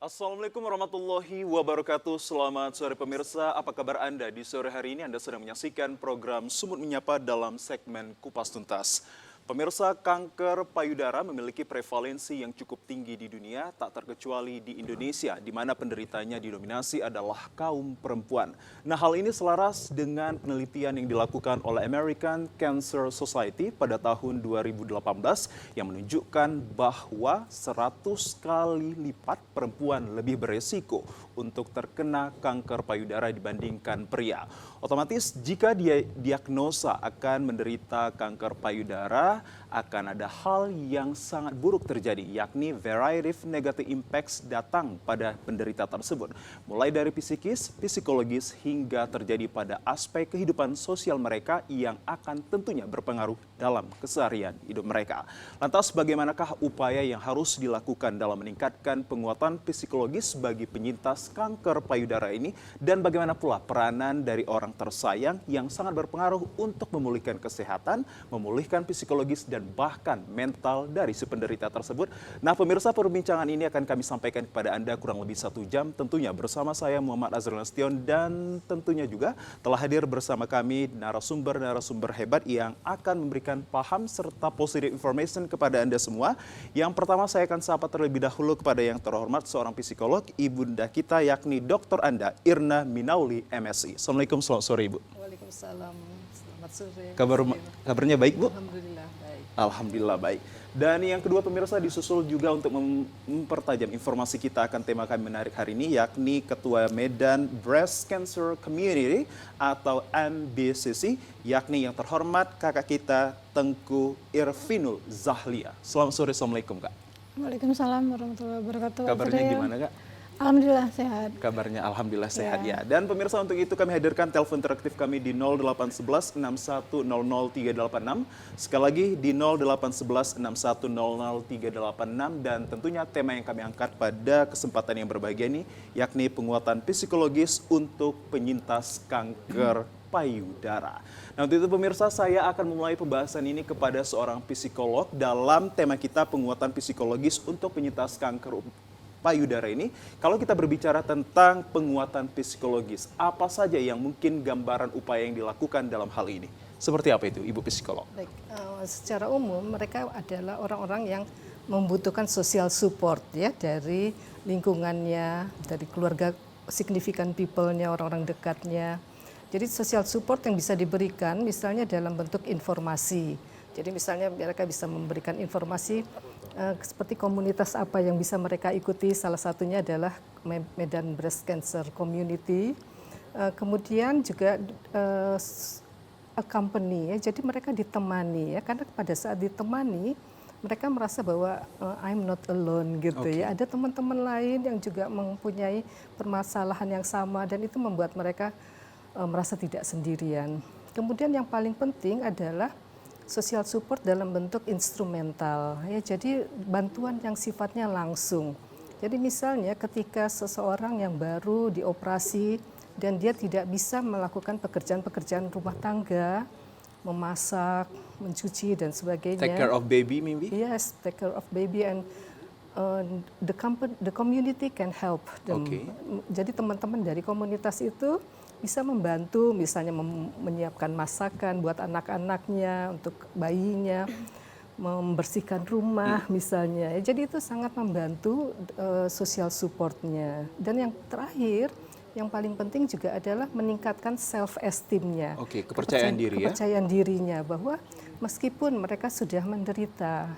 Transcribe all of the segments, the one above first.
Assalamualaikum warahmatullahi wabarakatuh. Selamat sore pemirsa, apa kabar Anda? Di sore hari ini Anda sedang menyaksikan program Sumut Menyapa dalam segmen Kupas Tuntas. Pemirsa, kanker payudara memiliki prevalensi yang cukup tinggi di dunia, tak terkecuali di Indonesia, di mana penderitanya didominasi adalah kaum perempuan. Nah, hal ini selaras dengan penelitian yang dilakukan oleh American Cancer Society pada tahun 2018 yang menunjukkan bahwa 100 kali lipat perempuan lebih beresiko untuk terkena kanker payudara dibandingkan pria. Otomatis jika dia diagnosa akan menderita kanker payudara, akan ada hal yang sangat buruk terjadi, yakni variety negative impacts datang pada penderita tersebut. Mulai dari psikis, psikologis, hingga terjadi pada aspek kehidupan sosial mereka yang akan tentunya berpengaruh dalam keseharian hidup mereka. Lantas bagaimanakah upaya yang harus dilakukan dalam meningkatkan penguatan psikologis bagi penyintas kanker payudara ini? Dan bagaimana pula peranan dari orang tersayang yang sangat berpengaruh untuk memulihkan kesehatan, memulihkan psikologis, dan bahkan mental dari si penderita tersebut. Nah pemirsa, perbincangan ini akan kami sampaikan kepada Anda kurang lebih 1 jam, tentunya bersama saya Muhammad Azrul Nasution, dan tentunya juga telah hadir bersama kami narasumber hebat yang akan memberikan paham serta positive information kepada Anda semua. Yang pertama saya akan sapa terlebih dahulu kepada yang terhormat seorang psikolog, ibunda kita, yakni Dr. Anda Irna Minauli, MSI. Assalamualaikum, selamat sore Ibu. Waalaikumsalam, selamat sore. Kabarnya baik Bu? Alhamdulillah baik. Alhamdulillah baik. Dan yang kedua pemirsa, disusul juga untuk mempertajam informasi kita akan tema kami menarik hari ini, yakni Ketua Medan Breast Cancer Community atau MBCC, yakni yang terhormat kakak kita Tengku Irvinul Zahlia. Selamat sore, Assalamualaikum Kak. Waalaikumsalam warahmatullahi wabarakatuh. Kabarnya gimana Kak? Alhamdulillah sehat. Kabarnya alhamdulillah sehat ya. Dan pemirsa, untuk itu kami hadirkan telepon interaktif kami di 0811 6100 386. Sekali lagi di 0811 6100 386, dan tentunya tema yang kami angkat pada kesempatan yang berbahagia ini yakni penguatan psikologis untuk penyintas kanker payudara. Nah, untuk itu pemirsa, saya akan memulai pembahasan ini kepada seorang psikolog dalam tema kita penguatan psikologis untuk penyintas kanker payudara ini. Kalau kita berbicara tentang penguatan psikologis, apa saja yang mungkin gambaran upaya yang dilakukan dalam hal ini? Seperti apa itu, Ibu psikolog? Baik, secara umum mereka adalah orang-orang yang membutuhkan social support ya, dari lingkungannya, dari keluarga, significant people-nya, orang-orang dekatnya. Jadi social support yang bisa diberikan misalnya dalam bentuk informasi. Jadi misalnya mereka bisa memberikan informasi seperti komunitas apa yang bisa mereka ikuti, salah satunya adalah Medan Breast Cancer Community. Kemudian juga accompany ya, jadi mereka ditemani ya, karena pada saat ditemani mereka merasa bahwa I'm not alone gitu ya. Ada teman-teman lain yang juga mempunyai permasalahan yang sama, dan itu membuat mereka merasa tidak sendirian. Kemudian yang paling penting adalah social support dalam bentuk instrumental ya, jadi bantuan yang sifatnya langsung. Jadi misalnya ketika seseorang yang baru dioperasi dan dia tidak bisa melakukan pekerjaan-pekerjaan rumah tangga, memasak, mencuci dan sebagainya. Take care of baby maybe? Yes, take care of baby, and the community can help them. Jadi teman-teman dari komunitas itu bisa membantu, misalnya menyiapkan masakan buat anak-anaknya, untuk bayinya, membersihkan rumah misalnya. Jadi itu sangat membantu social supportnya. Dan yang terakhir, yang paling penting juga adalah meningkatkan self esteemnya. Kepercayaan diri ya. Kepercayaan dirinya, bahwa meskipun mereka sudah menderita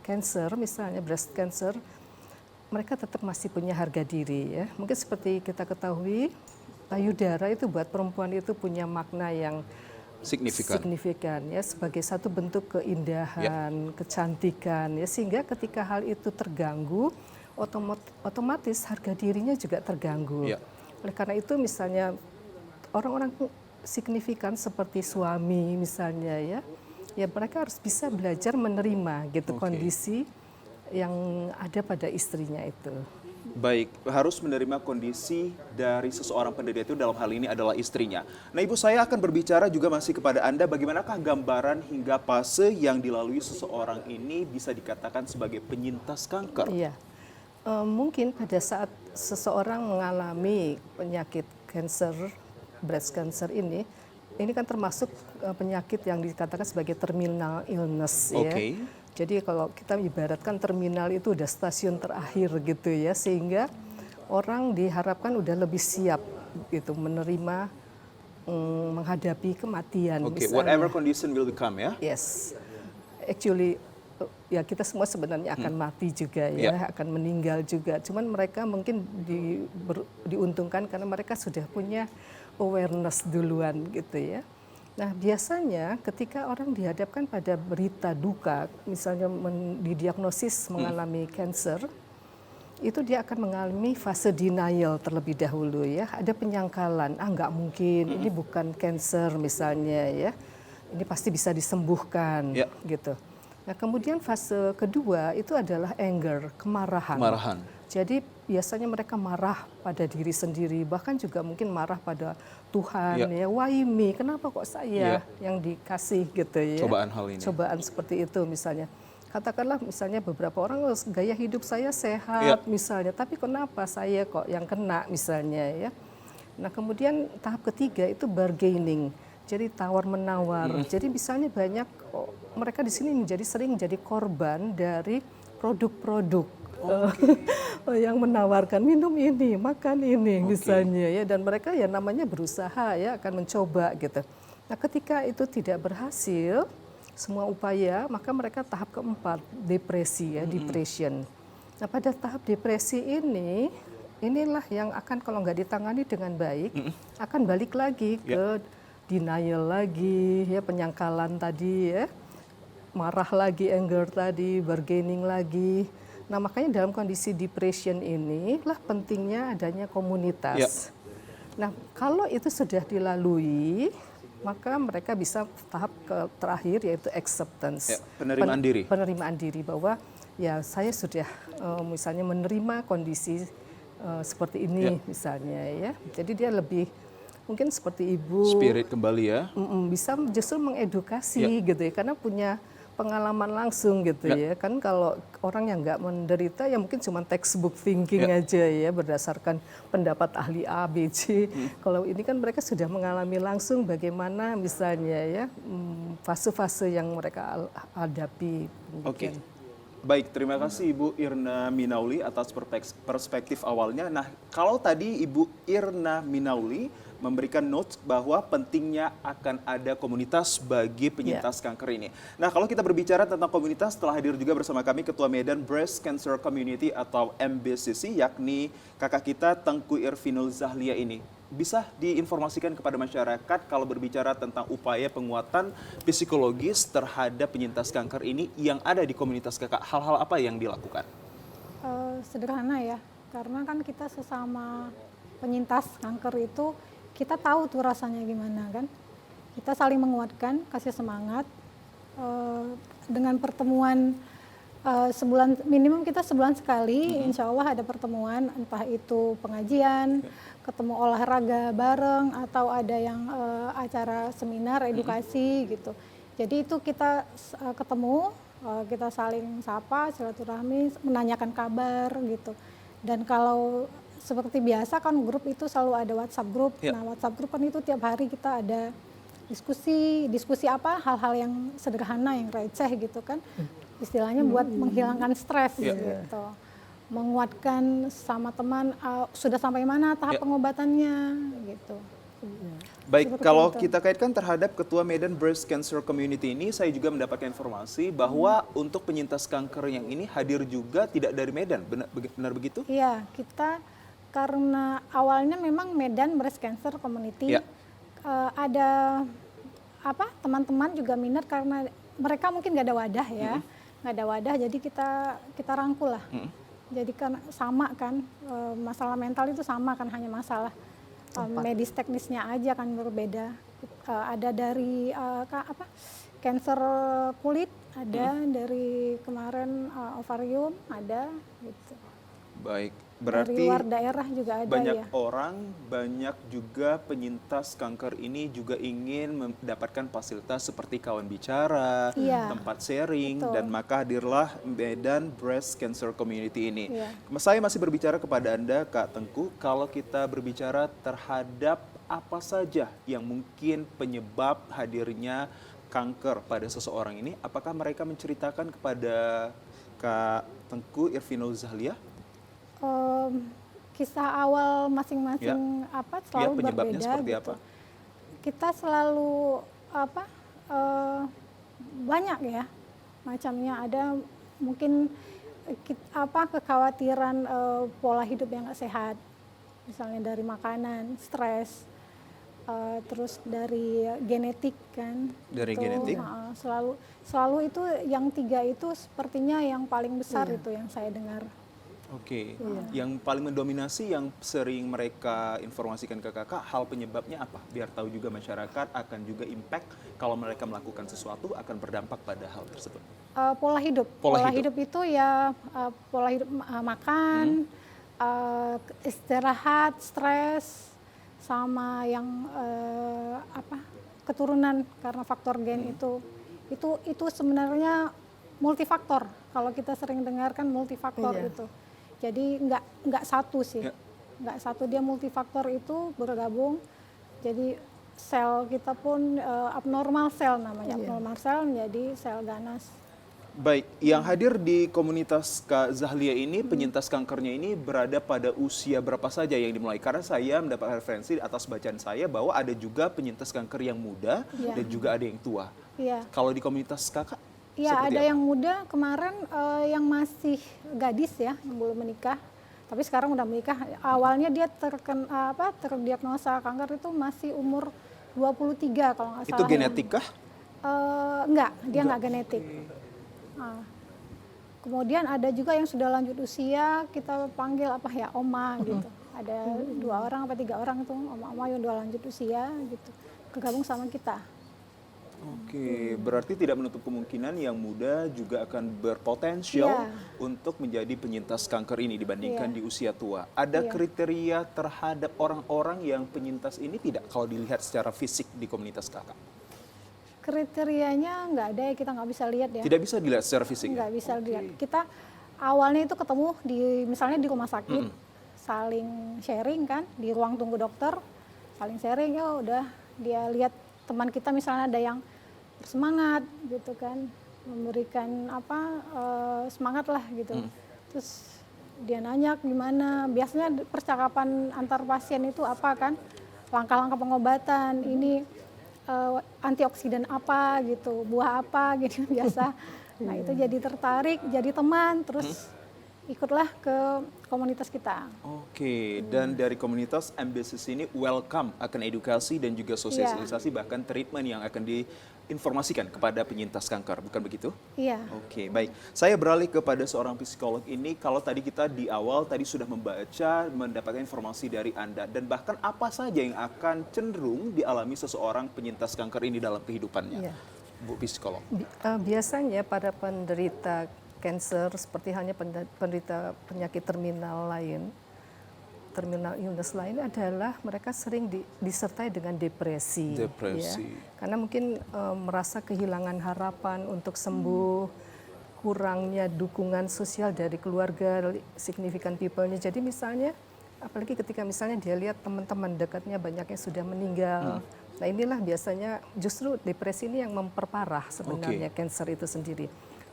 cancer, misalnya breast cancer, mereka tetap masih punya harga diri ya. Mungkin seperti kita ketahui, payudara itu buat perempuan itu punya makna yang signifikan ya, sebagai satu bentuk keindahan, kecantikan ya, sehingga ketika hal itu terganggu, otomatis harga dirinya juga terganggu. Oleh karena itu misalnya orang-orang signifikan seperti suami misalnya ya mereka harus bisa belajar menerima gitu kondisi yang ada pada istrinya itu. Baik, harus menerima kondisi dari seseorang penderita itu, dalam hal ini adalah istrinya. Nah Ibu, saya akan berbicara juga masih kepada Anda, bagaimanakah gambaran hingga fase yang dilalui seseorang ini bisa dikatakan sebagai penyintas kanker? Iya, Mungkin pada saat seseorang mengalami penyakit cancer, breast cancer ini kan termasuk penyakit yang dikatakan sebagai terminal illness ya. Oke. Jadi kalau kita ibaratkan terminal itu udah stasiun terakhir gitu ya, sehingga orang diharapkan udah lebih siap gitu menerima menghadapi kematian. Oke, misalnya. whatever condition will become ya. Yes, actually ya kita semua sebenarnya akan mati juga ya, Yeah. akan meninggal juga. Cuman mereka mungkin diuntungkan karena mereka sudah punya awareness duluan gitu ya. Nah biasanya ketika orang dihadapkan pada berita duka, misalnya didiagnosis mengalami cancer, itu dia akan mengalami fase denial terlebih dahulu ya. Ada penyangkalan, nggak mungkin, ini bukan cancer misalnya ya. Ini pasti bisa disembuhkan Ya. gitu. Nah kemudian fase kedua itu adalah anger, kemarahan. Kemarahan. Jadi biasanya mereka marah pada diri sendiri, bahkan juga mungkin marah pada Tuhan ya, why me, kenapa kok saya yang dikasih gitu ya. Cobaan hal ini. Cobaan seperti itu misalnya. Katakanlah misalnya beberapa orang gaya hidup saya sehat misalnya, tapi kenapa saya kok yang kena misalnya ya. Nah kemudian tahap ketiga itu bargaining, jadi tawar menawar. Jadi misalnya banyak mereka di sini sering menjadi korban dari produk-produk yang menawarkan minum ini, makan ini misalnya ya, dan mereka ya namanya berusaha ya akan mencoba gitu. Nah ketika itu tidak berhasil semua upaya, maka mereka tahap keempat depresi ya, depression. Nah pada tahap depresi inilah yang akan kalau nggak ditangani dengan baik akan balik lagi ke denial lagi ya, penyangkalan tadi ya, marah lagi, anger tadi, bargaining lagi. Nah makanya dalam kondisi depression inilah pentingnya adanya komunitas. Nah kalau itu sudah dilalui, maka mereka bisa tahap terakhir yaitu acceptance. Penerimaan diri. Penerimaan diri bahwa ya saya sudah misalnya menerima kondisi seperti ini misalnya ya. Jadi dia lebih mungkin seperti ibu. Spirit kembali ya. Bisa justru mengedukasi gitu ya, karena punya pengalaman langsung gitu ya. Kan kalau orang yang nggak menderita ya mungkin cuma textbook thinking aja ya, berdasarkan pendapat ahli A, B, C. Kalau ini kan mereka sudah mengalami langsung bagaimana misalnya ya fase-fase yang mereka hadapi. Oke. Baik, terima kasih Ibu Irna Minauli atas perspektif awalnya. Nah, kalau tadi Ibu Irna Minauli memberikan notes bahwa pentingnya akan ada komunitas bagi penyintas kanker ini. Nah, kalau kita berbicara tentang komunitas, telah hadir juga bersama kami Ketua Medan Breast Cancer Community atau MBCC, yakni kakak kita Tengku Irvinul Zahlia ini. Bisa diinformasikan kepada masyarakat kalau berbicara tentang upaya penguatan psikologis terhadap penyintas kanker ini yang ada di komunitas kakak, hal-hal apa yang dilakukan? Sederhana ya, karena kan kita sesama penyintas kanker itu kita tahu tuh rasanya gimana kan. Kita saling menguatkan, kasih semangat. Dengan pertemuan sebulan, minimum kita sebulan sekali, insya Allah ada pertemuan, entah itu pengajian, ketemu olahraga bareng, atau ada yang acara seminar, edukasi gitu. Jadi itu kita ketemu, kita saling sapa, silaturahmi, menanyakan kabar gitu. Dan kalau seperti biasa kan grup itu selalu ada WhatsApp grup. Nah WhatsApp grup kan itu tiap hari kita ada diskusi apa, hal-hal yang sederhana, yang receh gitu kan. Istilahnya buat menghilangkan stres gitu. Menguatkan sama teman, sudah sampai mana tahap pengobatannya gitu. Baik, Seperti kalau itu. kita kaitkan terhadap Ketua Medan Breast Cancer Community ini, saya juga mendapatkan informasi bahwa untuk penyintas kanker yang ini hadir juga tidak dari Medan, benar begitu? Iya, kita karena awalnya memang Medan Breast Cancer Community ada teman-teman juga minat karena mereka mungkin nggak ada wadah ya, nggak ada wadah, jadi kita rangkul lah. Jadi kan sama kan, masalah mental itu sama kan, hanya masalah medis teknisnya aja kan berbeda. Ada dari kanker kulit, ada dari kemarin ovarium ada gitu. Baik, Berarti dari luar daerah juga ada banyak ya. orang, banyak juga penyintas kanker ini juga ingin mendapatkan fasilitas seperti kawan bicara, Iya, tempat sharing, betul. dan maka hadirlah Medan Breast Cancer Community ini. Iya. Saya masih berbicara kepada Anda, Kak Tengku, kalau kita berbicara terhadap apa saja yang mungkin penyebab hadirnya kanker pada seseorang ini, apakah mereka menceritakan kepada Kak Tengku Irvinul Zahlia? Kisah awal masing-masing selalu penyebabnya berbeda seperti gitu. apa? Kita selalu banyak ya macamnya. Ada mungkin kekhawatiran pola hidup yang nggak sehat, misalnya dari makanan, stres, terus dari genetik kan. Dari Itu, genetik? selalu itu yang 3 itu sepertinya yang paling besar Iya. itu yang saya dengar. Oke, yang paling mendominasi yang sering mereka informasikan ke kakak, hal penyebabnya apa? Biar tahu juga masyarakat akan juga impact kalau mereka melakukan sesuatu akan berdampak pada hal tersebut. Pola hidup. Pola Hidup itu ya pola hidup, makan, istirahat, stres, sama yang keturunan karena faktor gen itu sebenarnya multifaktor. Kalau kita sering dengarkan multifaktor Iya. itu. Jadi nggak satu sih, Ya. nggak satu, dia multifaktor itu bergabung. Jadi sel kita pun abnormal sel namanya, Iya. abnormal sel menjadi sel ganas. Baik, yang hadir di komunitas Kak Zahlia ini, penyintas kankernya ini berada pada usia berapa saja yang dimulai? Karena saya mendapat referensi atas bacaan saya bahwa ada juga penyintas kanker yang muda Iya. dan juga ada yang tua. Iya. Kalau di komunitas kakak, Ya, seperti ada apa? yang muda kemarin yang masih gadis ya, yang belum menikah. Tapi sekarang udah menikah. Awalnya dia terdiagnosa kanker itu masih umur 23 kalau nggak salah. Itu genetik kah? Enggak, dia enggak genetik. Nah, kemudian ada juga yang sudah lanjut usia, kita panggil oma gitu. Ada 2 orang atau 3 orang itu oma-oma yang udah lanjut usia gitu, bergabung sama kita. Oke, berarti tidak menutup kemungkinan yang muda juga akan berpotensial Iya. untuk menjadi penyintas kanker ini dibandingkan Iya. di usia tua. Ada Iya. kriteria terhadap orang-orang yang penyintas ini tidak kalau dilihat secara fisik di komunitas kakak? Kriterianya nggak ada ya, kita nggak bisa lihat ya. Tidak bisa dilihat secara fisik? Nggak bisa lihat. Kita awalnya itu ketemu misalnya di rumah sakit, saling sharing kan, di ruang tunggu dokter, saling sharing, ya udah dia lihat teman kita misalnya ada yang bersemangat gitu kan, memberikan semangat lah gitu. Terus dia nanya gimana, biasanya percakapan antar pasien itu apa kan, langkah-langkah pengobatan, ini antioksidan apa gitu, buah apa gitu biasa. Nah itu jadi tertarik, jadi teman, terus ikutlah ke komunitas kita. Oke, dan dari komunitas MBCC ini welcome akan edukasi dan juga sosialisasi bahkan treatment yang akan diinformasikan kepada penyintas kanker, bukan begitu? Iya. Oke, baik. Saya beralih kepada seorang psikolog ini. Kalau tadi kita di awal tadi sudah membaca, mendapatkan informasi dari Anda, dan bahkan apa saja yang akan cenderung dialami seseorang penyintas kanker ini dalam kehidupannya, Iya. Bu psikolog. Biasanya para penderita cancer seperti halnya penderita penyakit terminal lain, terminal illness lain adalah mereka sering disertai dengan depresi. Depresi. Ya. Karena mungkin merasa kehilangan harapan untuk sembuh, kurangnya dukungan sosial dari keluarga, significant people-nya. Jadi misalnya, apalagi ketika misalnya dia lihat teman-teman dekatnya banyak yang sudah meninggal. Nah inilah biasanya justru depresi ini yang memperparah sebenarnya cancer itu sendiri.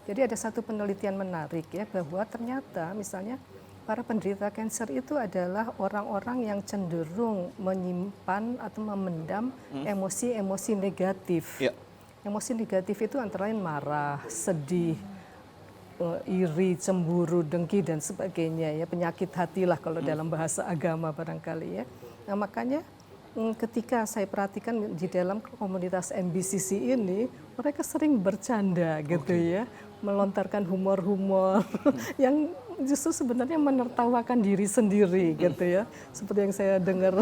Jadi ada satu penelitian menarik ya bahwa ternyata misalnya para penderita kanker itu adalah orang-orang yang cenderung menyimpan atau memendam emosi-emosi negatif. Ya. Emosi negatif itu antara lain marah, sedih, iri, cemburu, dengki dan sebagainya ya, penyakit hati lah kalau dalam bahasa agama barangkali ya. Nah makanya ketika saya perhatikan di dalam komunitas MBCC ini, mereka sering bercanda gitu ya, melontarkan humor-humor yang justru sebenarnya menertawakan diri sendiri gitu ya. Seperti yang saya dengar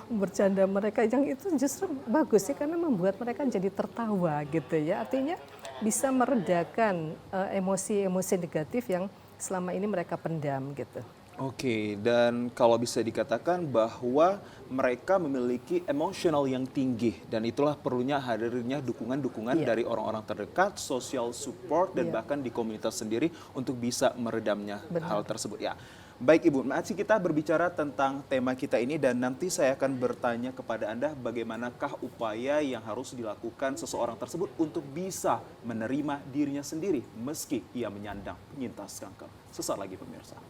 bercanda mereka, yang itu justru bagus ya karena membuat mereka jadi tertawa gitu ya. Artinya bisa meredakan emosi-emosi negatif yang selama ini mereka pendam gitu. Oke, dan kalau bisa dikatakan bahwa mereka memiliki emosional yang tinggi dan itulah perlunya hadirnya dukungan-dukungan Iya. dari orang-orang terdekat, social support dan Iya. bahkan di komunitas sendiri untuk bisa meredamnya hal Benar. tersebut ya. Baik Ibu, masih kita berbicara tentang tema kita ini dan nanti saya akan bertanya kepada Anda bagaimanakah upaya yang harus dilakukan seseorang tersebut untuk bisa menerima dirinya sendiri meski ia menyandang penyintas kanker. Sesaat lagi pemirsa.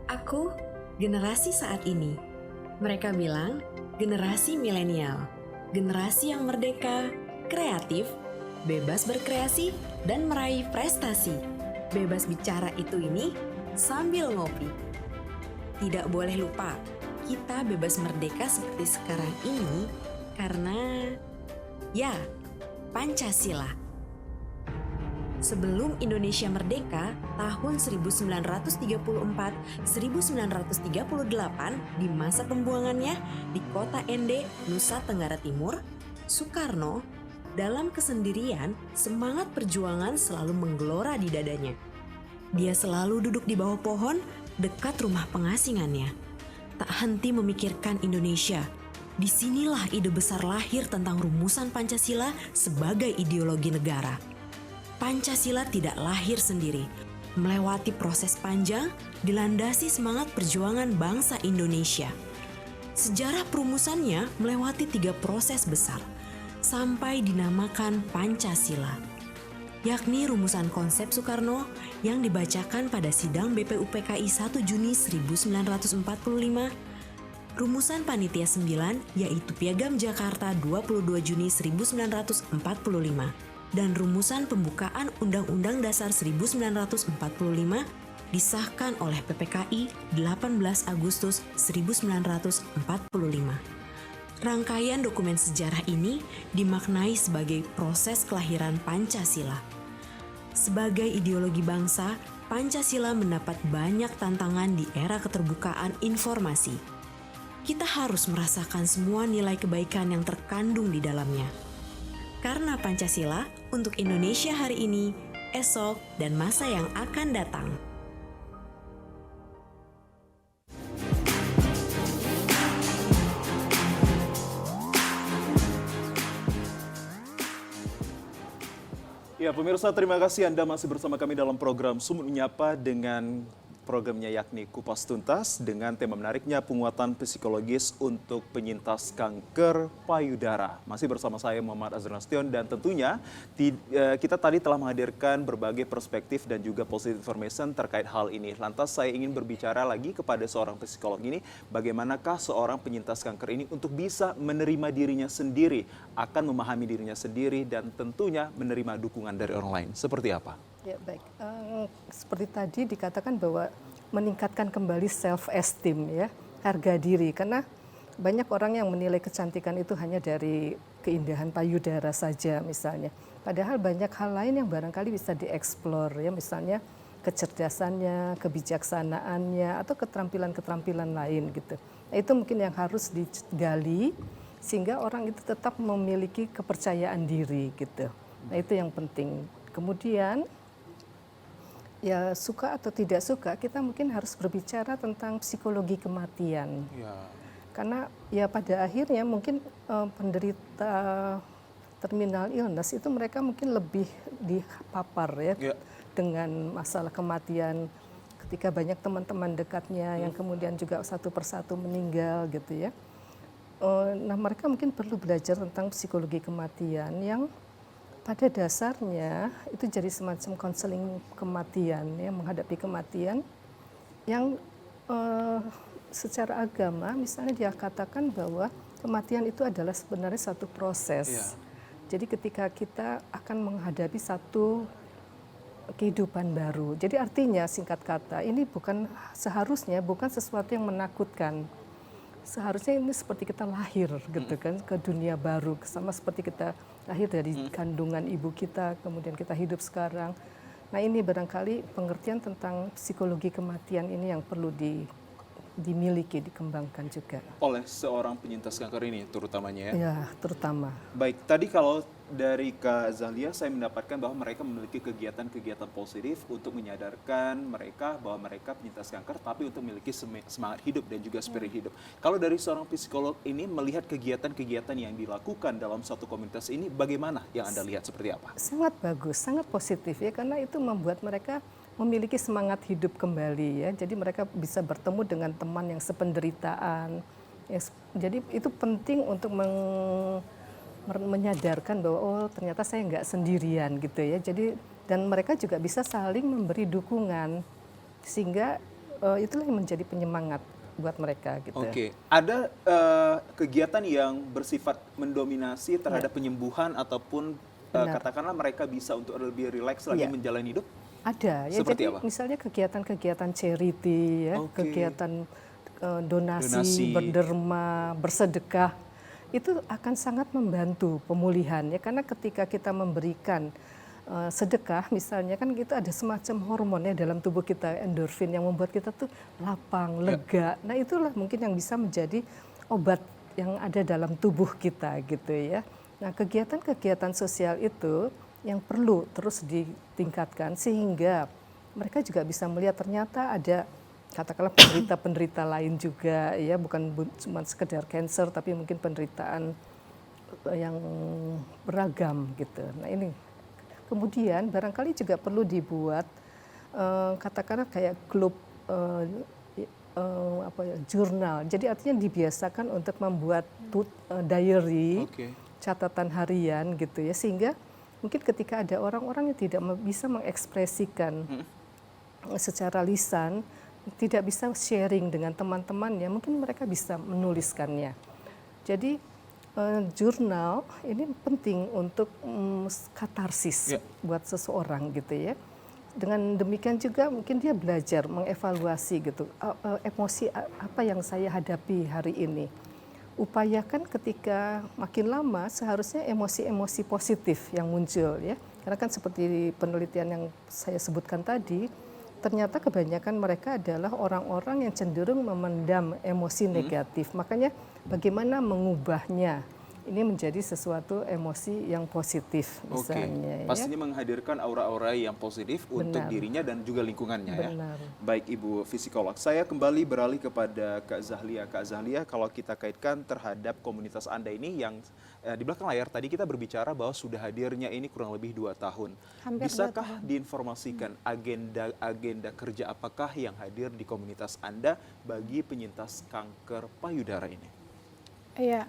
Aku, generasi saat ini. Mereka bilang, generasi milenial. Generasi yang merdeka, kreatif, bebas berkreasi, dan meraih prestasi. Bebas bicara itu ini sambil ngopi. Tidak boleh lupa, kita bebas merdeka seperti sekarang ini karena, ya, Pancasila. Sebelum Indonesia merdeka, tahun 1934-1938 di masa pembuangannya di kota Ende, Nusa Tenggara Timur, Soekarno dalam kesendirian semangat perjuangan selalu menggelora di dadanya. Dia selalu duduk di bawah pohon dekat rumah pengasingannya. Tak henti memikirkan Indonesia. Disinilah ide besar lahir tentang rumusan Pancasila sebagai ideologi negara. Pancasila tidak lahir sendiri, melewati proses panjang, dilandasi semangat perjuangan bangsa Indonesia. Sejarah perumusannya melewati 3 proses besar, sampai dinamakan Pancasila, yakni rumusan konsep Soekarno yang dibacakan pada sidang BPUPKI 1 Juni 1945, rumusan Panitia 9 yaitu Piagam Jakarta 22 Juni 1945, dan rumusan pembukaan Undang-Undang Dasar 1945 disahkan oleh PPKI 18 Agustus 1945. Rangkaian dokumen sejarah ini dimaknai sebagai proses kelahiran Pancasila. Sebagai ideologi bangsa, Pancasila mendapat banyak tantangan di era keterbukaan informasi. Kita harus merasakan semua nilai kebaikan yang terkandung di dalamnya. Karena Pancasila untuk Indonesia hari ini, esok, dan masa yang akan datang. Ya pemirsa, terima kasih Anda masih bersama kami dalam program Sumut Menyapa dengan programnya yakni Kupas Tuntas dengan tema menariknya penguatan psikologis untuk penyintas kanker payudara. Masih bersama saya Muhammad Azhar Nasution dan tentunya kita tadi telah menghadirkan berbagai perspektif dan juga positive information terkait hal ini. Lantas saya ingin berbicara lagi kepada seorang psikolog ini, bagaimanakah seorang penyintas kanker ini untuk bisa menerima dirinya sendiri, akan memahami dirinya sendiri dan tentunya menerima dukungan dari orang lain. Seperti apa? Ya baik, seperti tadi dikatakan bahwa meningkatkan kembali self esteem ya, harga diri, karena banyak orang yang menilai kecantikan itu hanya dari keindahan payudara saja misalnya. Padahal banyak hal lain yang barangkali bisa dieksplor ya, misalnya kecerdasannya, kebijaksanaannya, atau keterampilan-keterampilan lain gitu. Nah, itu mungkin yang harus digali sehingga orang itu tetap memiliki kepercayaan diri gitu. Nah itu yang penting. Kemudian ya suka atau tidak suka, kita mungkin harus berbicara tentang psikologi kematian. Ya. Karena ya pada akhirnya mungkin penderita terminal illness itu mereka mungkin lebih dipapar ya dengan masalah kematian ketika banyak teman-teman dekatnya yang kemudian juga satu persatu meninggal gitu ya. Nah mereka mungkin perlu belajar tentang psikologi kematian yang pada dasarnya itu jadi semacam konseling kematian ya, menghadapi kematian yang secara agama misalnya dia katakan bahwa kematian itu adalah sebenarnya satu proses. Jadi ketika kita akan menghadapi satu kehidupan baru. Jadi artinya singkat kata ini seharusnya bukan sesuatu yang menakutkan. Seharusnya ini seperti kita lahir gitu kan ke dunia baru, sama seperti kita lahir dari kandungan ibu kita, kemudian kita hidup sekarang. Nah ini barangkali pengertian tentang psikologi kematian ini yang perlu dimiliki, dikembangkan juga. Oleh seorang penyintas kanker ini terutamanya ya. Ya, terutama. Baik, tadi kalau dari Kak Zahlia saya mendapatkan bahwa mereka memiliki kegiatan-kegiatan positif untuk menyadarkan mereka bahwa mereka penyintas kanker, tapi untuk memiliki semangat hidup dan juga spirit hidup. Kalau dari seorang psikolog ini melihat kegiatan-kegiatan yang dilakukan dalam suatu komunitas ini, bagaimana yang Anda lihat seperti apa? Sangat bagus, sangat positif ya, karena itu membuat mereka memiliki semangat hidup kembali ya. Jadi mereka bisa bertemu dengan teman yang sependeritaan. Ya, jadi itu penting untuk menyadarkan bahwa oh ternyata saya nggak sendirian gitu ya. Jadi dan mereka juga bisa saling memberi dukungan sehingga itulah yang menjadi penyemangat buat mereka gitu. Oke, ada kegiatan yang bersifat mendominasi terhadap penyembuhan ataupun katakanlah mereka bisa untuk lebih rileks lagi menjalani hidup? Ada ya. Seperti jadi apa? misalnya kegiatan-kegiatan charity ya, kegiatan donasi, berderma, bersedekah itu akan sangat membantu pemulihan ya, karena ketika kita memberikan sedekah misalnya kan kita ada semacam hormon ya dalam tubuh kita, endorfin, yang membuat kita tuh lapang, lega. Nah itulah mungkin yang bisa menjadi obat yang ada dalam tubuh kita gitu ya. Nah kegiatan-kegiatan sosial itu yang perlu terus ditingkatkan sehingga mereka juga bisa melihat ternyata ada katakanlah penderita-penderita lain juga ya, bukan cuma sekedar cancer tapi mungkin penderitaan yang beragam gitu. Nah ini kemudian barangkali juga perlu dibuat katakanlah kayak klub jurnal. Jadi artinya dibiasakan untuk membuat diary, catatan harian gitu ya, sehingga mungkin ketika ada orang-orang yang tidak bisa mengekspresikan secara lisan, tidak bisa sharing dengan teman-temannya, mungkin mereka bisa menuliskannya. Jadi jurnal ini penting untuk katarsis buat seseorang gitu ya. Dengan demikian juga mungkin dia belajar mengevaluasi gitu, emosi apa yang saya hadapi hari ini. Upayakan ketika makin lama seharusnya emosi-emosi positif yang muncul ya. Karena kan seperti penelitian yang saya sebutkan tadi, ternyata kebanyakan mereka adalah orang-orang yang cenderung memendam emosi negatif. Makanya bagaimana mengubahnya? Ini menjadi sesuatu emosi yang positif misalnya. Pastinya menghadirkan aura-aura yang positif untuk dirinya dan juga lingkungannya ya. Baik Ibu psikolog, saya kembali beralih kepada Kak Zahlia. Kak Zahlia, kalau kita kaitkan terhadap komunitas Anda ini yang di belakang layar tadi kita berbicara bahwa sudah hadirnya ini kurang lebih 2 tahun. Bisakah diinformasikan agenda kerja apakah yang hadir di komunitas Anda bagi penyintas kanker payudara ini? Iya,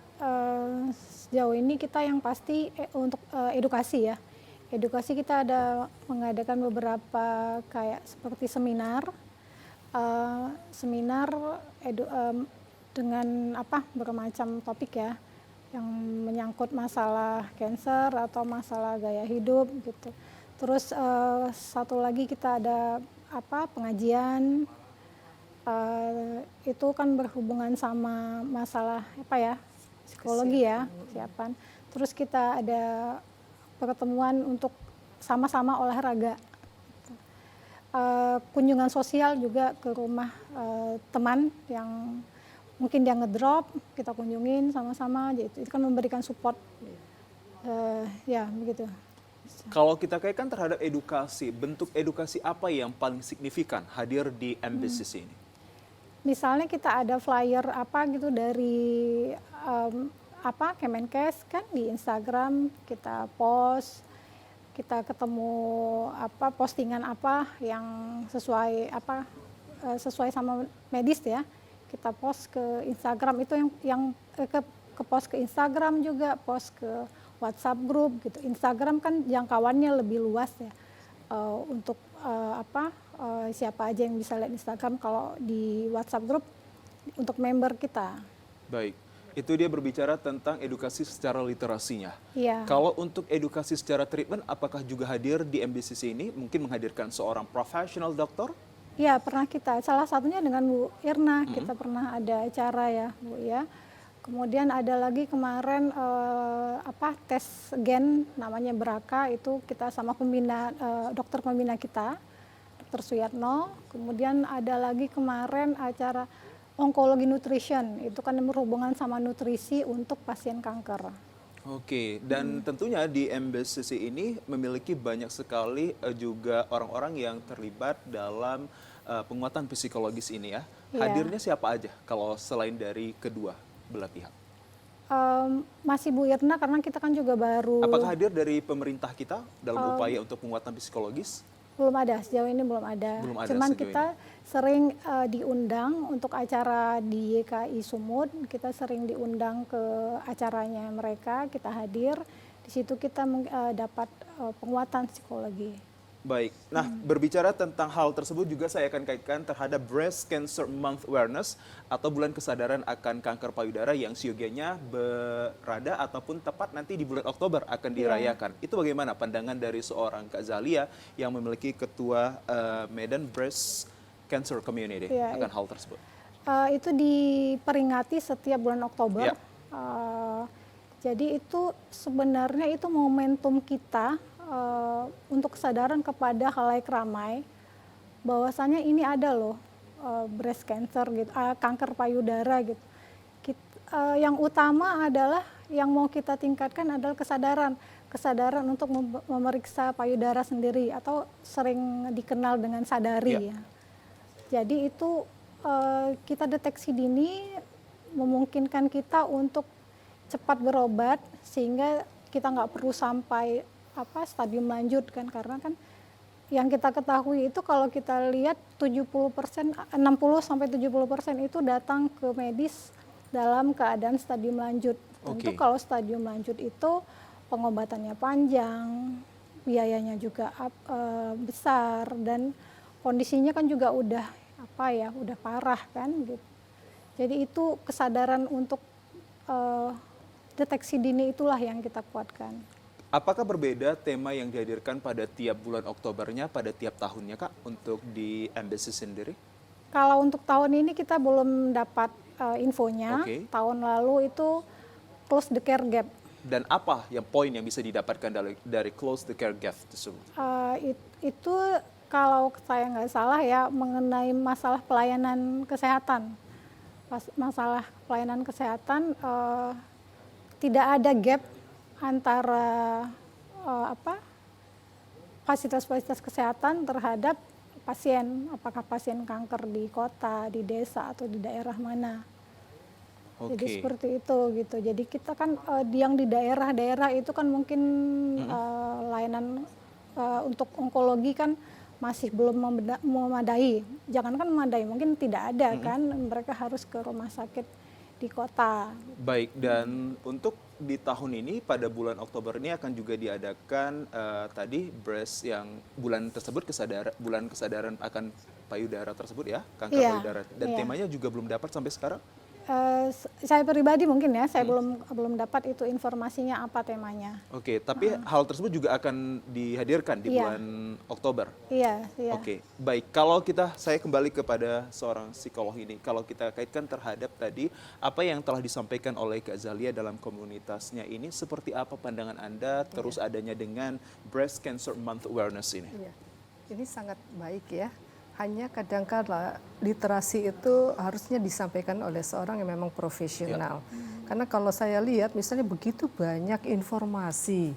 sejauh ini kita yang pasti untuk edukasi ya. Edukasi kita ada mengadakan beberapa kayak seperti seminar, dengan bermacam topik ya, yang menyangkut masalah cancer atau masalah gaya hidup gitu. Terus satu lagi kita ada pengajian. Itu kan berhubungan sama masalah psikologi ya, kesiapan. Terus kita ada pertemuan untuk sama-sama olahraga. Kunjungan sosial juga ke rumah teman yang mungkin dia ngedrop, kita kunjungin sama-sama. Itu kan memberikan support. Ya begitu. Kalau kita kaitkan terhadap edukasi, bentuk edukasi apa yang paling signifikan hadir di MBCC ini? Misalnya kita ada flyer dari Kemenkes kan di Instagram kita post, kita ketemu postingan yang sesuai sama medis ya, kita post ke Instagram, itu yang ke post ke Instagram juga, post ke WhatsApp grup gitu. Instagram kan jangkauannya lebih luas ya, untuk siapa aja yang bisa lihat Instagram. Kalau di WhatsApp grup untuk member kita. Baik, itu dia berbicara tentang edukasi secara literasinya. Iya. Kalau untuk edukasi secara treatment, apakah juga hadir di MBCC ini? Mungkin menghadirkan seorang profesional dokter? Iya, pernah kita. Salah satunya dengan Bu Irna, kita pernah ada acara ya, Bu ya. Kemudian ada lagi kemarin tes gen namanya Beraka, itu kita sama dokter pembina kita, Dr. Suyatno. Kemudian ada lagi kemarin acara onkologi nutrition, itu kan yang berhubungan sama nutrisi untuk pasien kanker. Oke, dan tentunya di MBCC ini memiliki banyak sekali juga orang-orang yang terlibat dalam penguatan psikologis ini ya. Iya. Hadirnya siapa aja kalau selain dari kedua belah pihak? Masih Bu Irna, karena kita kan juga baru... Apakah hadir dari pemerintah kita dalam upaya untuk penguatan psikologis? Belum ada, sejauh ini belum ada. Belum ada Cuman sejauh kita sering diundang untuk acara di YKI Sumut, kita sering diundang ke acaranya mereka, kita hadir. Di situ kita dapat penguatan psikologi. Baik, nah berbicara tentang hal tersebut juga saya akan kaitkan terhadap Breast Cancer Month Awareness atau bulan kesadaran akan kanker payudara yang siogianya berada ataupun tepat nanti di bulan Oktober akan dirayakan. Itu bagaimana pandangan dari seorang Kak Zalia yang memiliki ketua Medan Breast Cancer Community akan hal tersebut? Itu diperingati setiap bulan Oktober. Ya. Jadi itu sebenarnya itu momentum kita untuk kesadaran kepada khalayak ramai bahwasanya ini ada loh breast cancer gitu, kanker payudara gitu. Yang utama adalah yang mau kita tingkatkan adalah kesadaran untuk memeriksa payudara sendiri atau sering dikenal dengan sadari ya. Jadi itu kita deteksi dini memungkinkan kita untuk cepat berobat sehingga kita nggak perlu sampai stadium lanjut kan, karena kan yang kita ketahui itu kalau kita lihat 60-70% itu datang ke medis dalam keadaan stadium lanjut. Tentu kalau stadium lanjut itu pengobatannya panjang, biayanya juga besar dan kondisinya kan juga udah parah kan gitu. Jadi itu kesadaran untuk deteksi dini itulah yang kita kuatkan. Apakah berbeda tema yang dihadirkan pada tiap bulan Oktobernya, pada tiap tahunnya Kak, untuk di MBC sendiri? Kalau untuk tahun ini kita belum dapat infonya. Tahun lalu itu close the care gap. Dan apa yang poin yang bisa didapatkan dari close the care gap tersebut? Itu kalau saya nggak salah ya mengenai masalah pelayanan kesehatan. Masalah pelayanan kesehatan tidak ada gap antara fasilitas-fasilitas kesehatan terhadap pasien, apakah pasien kanker di kota, di desa atau di daerah mana. Jadi seperti itu gitu. Jadi kita kan yang di daerah-daerah itu kan mungkin layanan untuk onkologi kan masih belum memadai. Jangankan memadai, mungkin tidak ada kan. Mereka harus ke rumah sakit di kota. Baik, dan untuk di tahun ini pada bulan Oktober ini akan juga diadakan tadi breast yang bulan tersebut bulan kesadaran akan payudara tersebut ya, kanker payudara. Dan temanya juga belum dapat sampai sekarang? Saya pribadi mungkin ya, saya belum dapat itu informasinya apa temanya. Tapi hal tersebut juga akan dihadirkan di bulan Oktober. Iya. Baik. Kalau saya kembali kepada seorang psikolog ini, kalau kita kaitkan terhadap tadi apa yang telah disampaikan oleh Kak Zalia dalam komunitasnya ini, seperti apa pandangan Anda terus adanya dengan Breast Cancer Month Awareness ini? Iya. Ini sangat baik ya. Hanya kadang-kala literasi itu harusnya disampaikan oleh seorang yang memang profesional. Karena kalau saya lihat misalnya begitu banyak informasi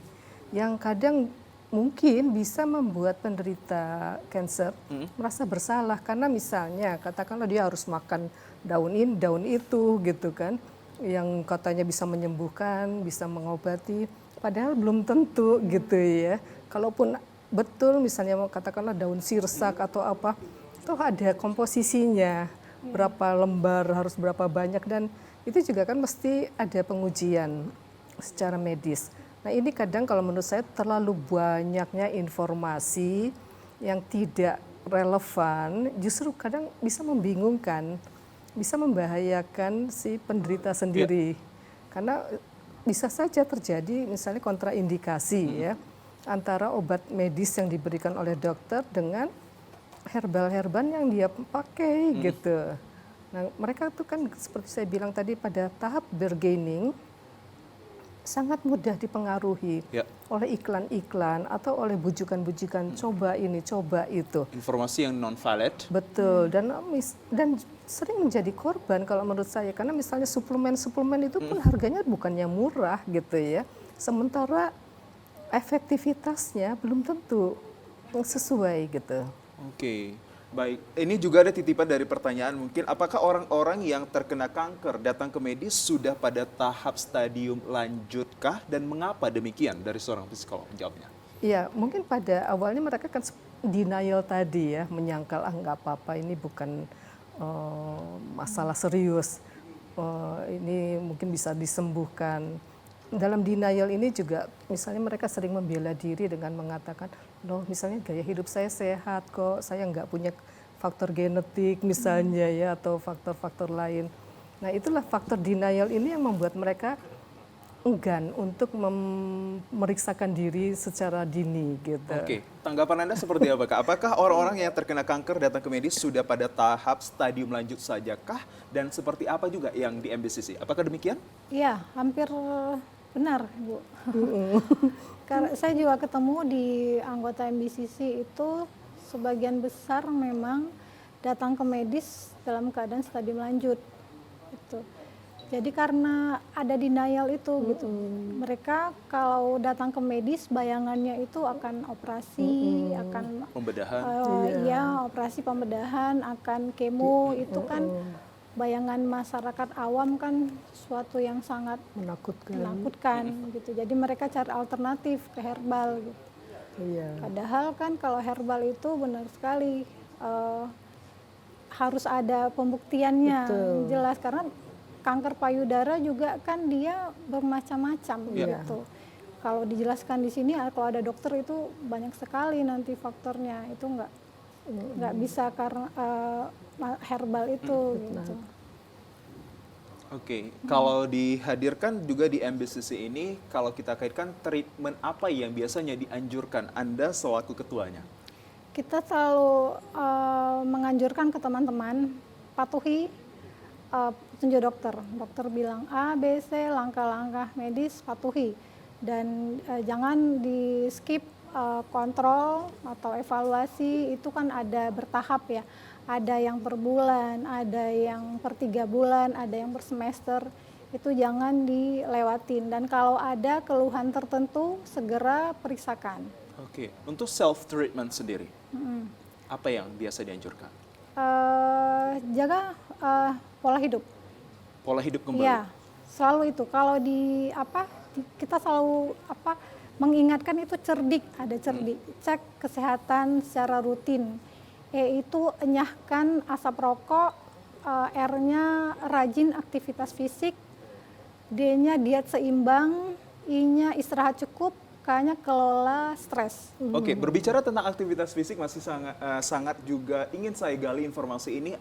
yang kadang mungkin bisa membuat penderita kanker merasa bersalah. Karena misalnya katakanlah dia harus makan daun ini, daun itu gitu kan. Yang katanya bisa menyembuhkan, bisa mengobati. Padahal belum tentu gitu ya. Kalaupun betul misalnya katakanlah daun sirsak atau apa, itu ada komposisinya, berapa lembar, harus berapa banyak, dan itu juga kan mesti ada pengujian secara medis. Nah ini kadang kalau menurut saya terlalu banyaknya informasi yang tidak relevan, justru kadang bisa membingungkan, bisa membahayakan si penderita sendiri. Karena bisa saja terjadi misalnya kontraindikasi ya, antara obat medis yang diberikan oleh dokter dengan herbal-herban yang dia pakai gitu. Nah mereka itu kan seperti saya bilang tadi pada tahap bargaining, sangat mudah dipengaruhi Ya. oleh iklan-iklan atau oleh bujukan-bujukan coba ini, coba itu. Informasi yang non-valid. Betul, dan sering menjadi korban kalau menurut saya, karena misalnya suplemen-suplemen itu pun harganya bukannya murah gitu ya, sementara efektivitasnya belum tentu sesuai gitu. Oke, baik. Ini juga ada titipan dari pertanyaan mungkin, apakah orang-orang yang terkena kanker datang ke medis sudah pada tahap stadium lanjutkah dan mengapa demikian dari seorang psikolog menjawabnya? Ya, mungkin pada awalnya mereka kan denial tadi ya, menyangkal nggak apa-apa, ini bukan masalah serius, ini mungkin bisa disembuhkan. Dalam denial ini juga misalnya mereka sering membela diri dengan mengatakan, loh misalnya gaya hidup saya sehat kok, saya nggak punya faktor genetik misalnya ya, atau faktor-faktor lain. Nah itulah faktor denial ini yang membuat mereka enggan untuk memeriksakan diri secara dini gitu. Oke, tanggapan Anda seperti apa, Kak? Apakah orang-orang yang terkena kanker datang ke medis sudah pada tahap stadium lanjut sajakah? Dan seperti apa juga yang di MBCC? Apakah demikian? Iya, hampir benar, Bu. Karena saya juga ketemu di anggota MBCC itu sebagian besar memang datang ke medis dalam keadaan stadium lanjut. Itu. Jadi karena ada denial itu gitu. Mereka kalau datang ke medis bayangannya itu akan operasi, akan Pembedahan. ya operasi pembedahan, akan kemo, itu kan bayangan masyarakat awam kan suatu yang sangat menakutkan gitu. Jadi mereka cari alternatif ke herbal gitu. Iya. Padahal kan kalau herbal itu benar sekali harus ada pembuktiannya. Betul. Jelas, karena kanker payudara juga kan dia bermacam-macam gitu. Kalau dijelaskan di sini, kalau ada dokter itu banyak sekali nanti faktornya, itu nggak bisa karena herbal itu gitu. Oke, kalau dihadirkan juga di MBCC ini, kalau kita kaitkan treatment apa yang biasanya dianjurkan Anda selaku ketuanya? Kita selalu menganjurkan ke teman-teman, patuhi petunjuk dokter. Dokter bilang A, B, C, langkah-langkah medis, patuhi. Dan jangan di skip kontrol atau evaluasi, itu kan ada bertahap ya. Ada yang per bulan, ada yang per 3 bulan, ada yang per semester. Itu jangan dilewatin. Dan kalau ada keluhan tertentu, segera periksakan. Oke, untuk self-treatment sendiri, apa yang biasa dianjurkan? Jaga pola hidup. Pola hidup kembali? Iya, selalu itu. Kalau kita selalu mengingatkan itu cerdik, ada cerdik. Cek kesehatan secara rutin. E itu enyahkan asap rokok, R-nya rajin aktivitas fisik, D-nya diet seimbang, I-nya istirahat cukup, K-nya kelola stres. Oke, berbicara tentang aktivitas fisik masih sangat juga ingin saya gali informasi ini.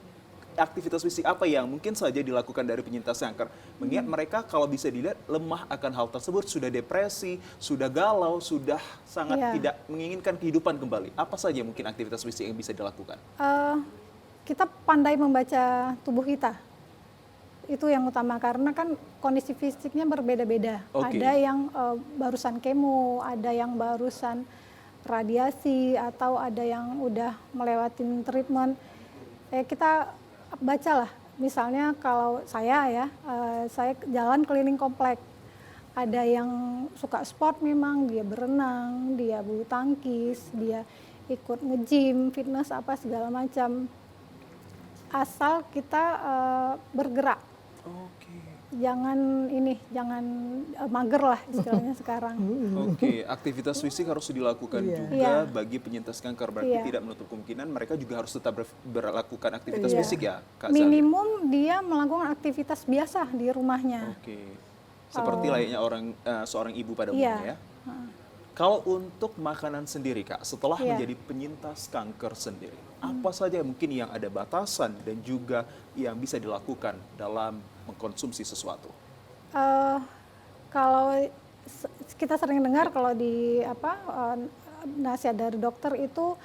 Aktivitas fisik apa yang mungkin saja dilakukan dari penyintas kanker? Mengingat mereka kalau bisa dilihat lemah akan hal tersebut, sudah depresi, sudah galau, sudah sangat tidak menginginkan kehidupan kembali. Apa saja mungkin aktivitas fisik yang bisa dilakukan? Kita pandai membaca tubuh kita. Itu yang utama, karena kan kondisi fisiknya berbeda-beda. Ada yang barusan kemo, ada yang barusan radiasi, atau ada yang udah melewatin treatment. Kita bacalah, misalnya kalau saya saya jalan keliling komplek, ada yang suka sport memang, dia berenang, dia bulu tangkis, dia ikut nge-gym, fitness apa segala macam, asal kita bergerak. Jangan mager lah istilahnya sekarang. Oke, aktivitas fisik harus dilakukan juga bagi penyintas kanker. Berarti tidak menutup kemungkinan mereka juga harus tetap berlakukan aktivitas fisik ya, Kak Zalia? Minimum dia melakukan aktivitas biasa di rumahnya. Oke, seperti layaknya seorang ibu pada umumnya ya. Kalau untuk makanan sendiri, Kak, setelah menjadi penyintas kanker sendiri, apa saja mungkin yang ada batasan dan juga yang bisa dilakukan dalam mengkonsumsi sesuatu? Kalau kita sering dengar kalau di nasihat dari dokter itu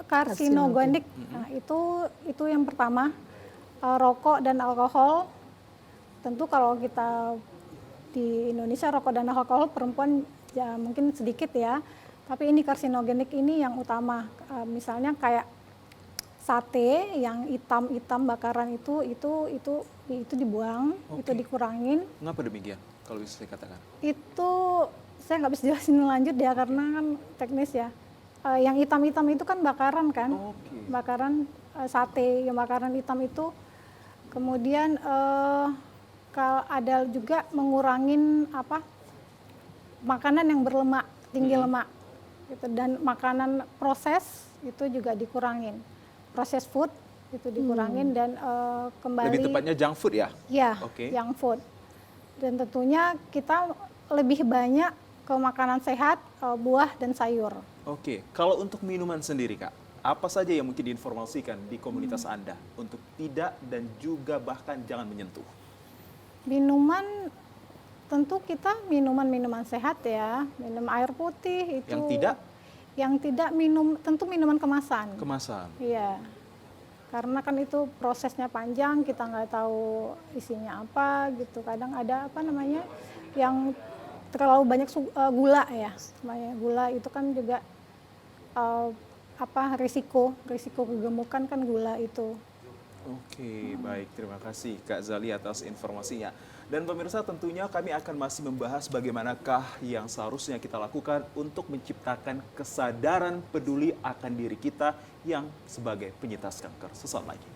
karsinogenik. Nah, itu yang pertama, rokok dan alkohol. Tentu kalau kita di Indonesia rokok dan alkohol perempuan ya mungkin sedikit ya, tapi ini karsinogenik ini yang utama. Misalnya kayak sate yang hitam-hitam bakaran itu dibuang, itu dikurangin. Mengapa demikian kalau bisa saya katakan? Itu saya nggak bisa jelasin lanjut ya karena kan teknis ya. Yang hitam-hitam itu kan bakaran kan, bakaran sate, yang bakaran hitam itu. Kemudian kalau ada juga mengurangin makanan yang berlemak, tinggi lemak, gitu. Dan makanan proses itu juga dikurangin, proses food itu dikurangin dan kembali. Lebih tepatnya junk food ya? Ya, junk food. Dan tentunya kita lebih banyak ke makanan sehat, buah dan sayur. Oke, kalau untuk minuman sendiri Kak, apa saja yang mungkin diinformasikan di komunitas Anda untuk tidak dan juga bahkan jangan menyentuh? Minuman, tentu kita minuman sehat ya, minum air putih itu. Yang tidak? Yang tidak minum, tentu minuman kemasan. Kemasan? Iya, karena kan itu prosesnya panjang, kita nggak tahu isinya apa gitu. Kadang ada yang terlalu banyak gula ya, gula itu kan juga risiko kegemukan kan gula itu. Oke, baik. Terima kasih Kak Zali atas informasinya. Dan pemirsa, tentunya kami akan masih membahas bagaimanakah yang seharusnya kita lakukan untuk menciptakan kesadaran peduli akan diri kita yang sebagai penyintas kanker. Sesaat lagi.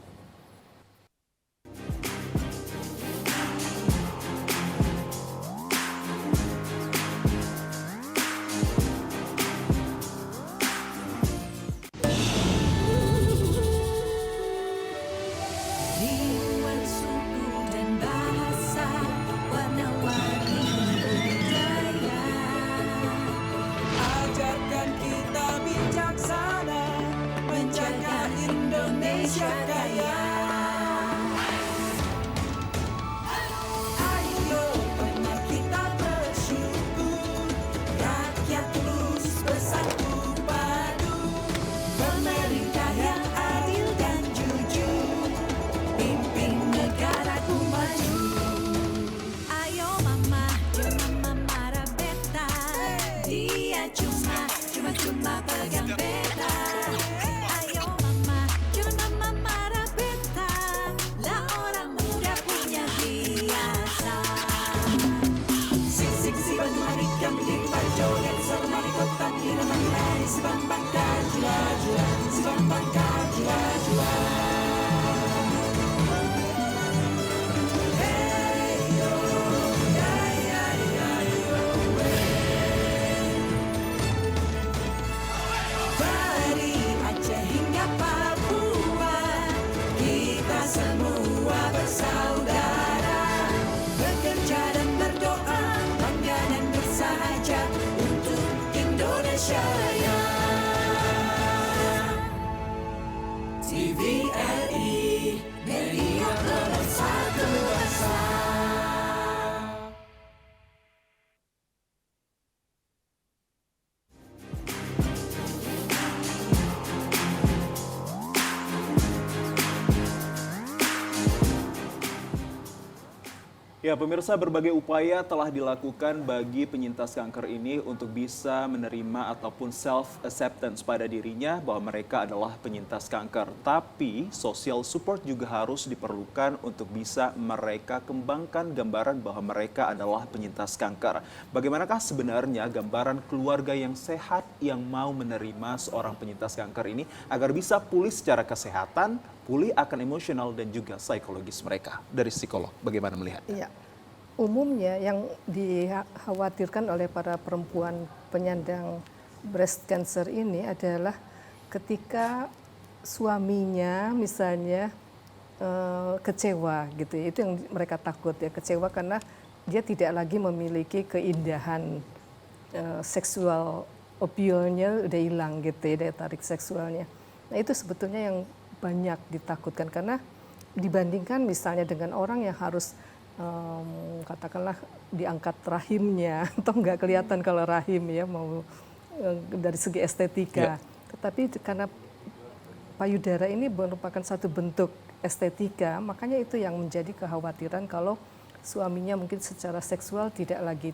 Ya, pemirsa, berbagai upaya telah dilakukan bagi penyintas kanker ini untuk bisa menerima ataupun self-acceptance pada dirinya bahwa mereka adalah penyintas kanker. Tapi, social support juga harus diperlukan untuk bisa mereka kembangkan gambaran bahwa mereka adalah penyintas kanker. Bagaimanakah sebenarnya gambaran keluarga yang sehat yang mau menerima seorang penyintas kanker ini agar bisa pulih secara kesehatan, pulih akan emosional dan juga psikologis mereka? Dari psikolog, bagaimana melihat? Iya, umumnya yang dikhawatirkan oleh para perempuan penyandang breast cancer ini adalah ketika suaminya misalnya kecewa gitu, itu yang mereka takut ya, kecewa karena dia tidak lagi memiliki keindahan seksual appeal-nya udah hilang gitu ya, daya tarik seksualnya. Nah itu sebetulnya yang banyak ditakutkan karena dibandingkan misalnya dengan orang yang harus katakanlah diangkat rahimnya atau nggak kelihatan kalau rahim ya mau dari segi estetika. Tetapi karena payudara ini merupakan satu bentuk estetika, makanya itu yang menjadi kekhawatiran kalau suaminya mungkin secara seksual tidak lagi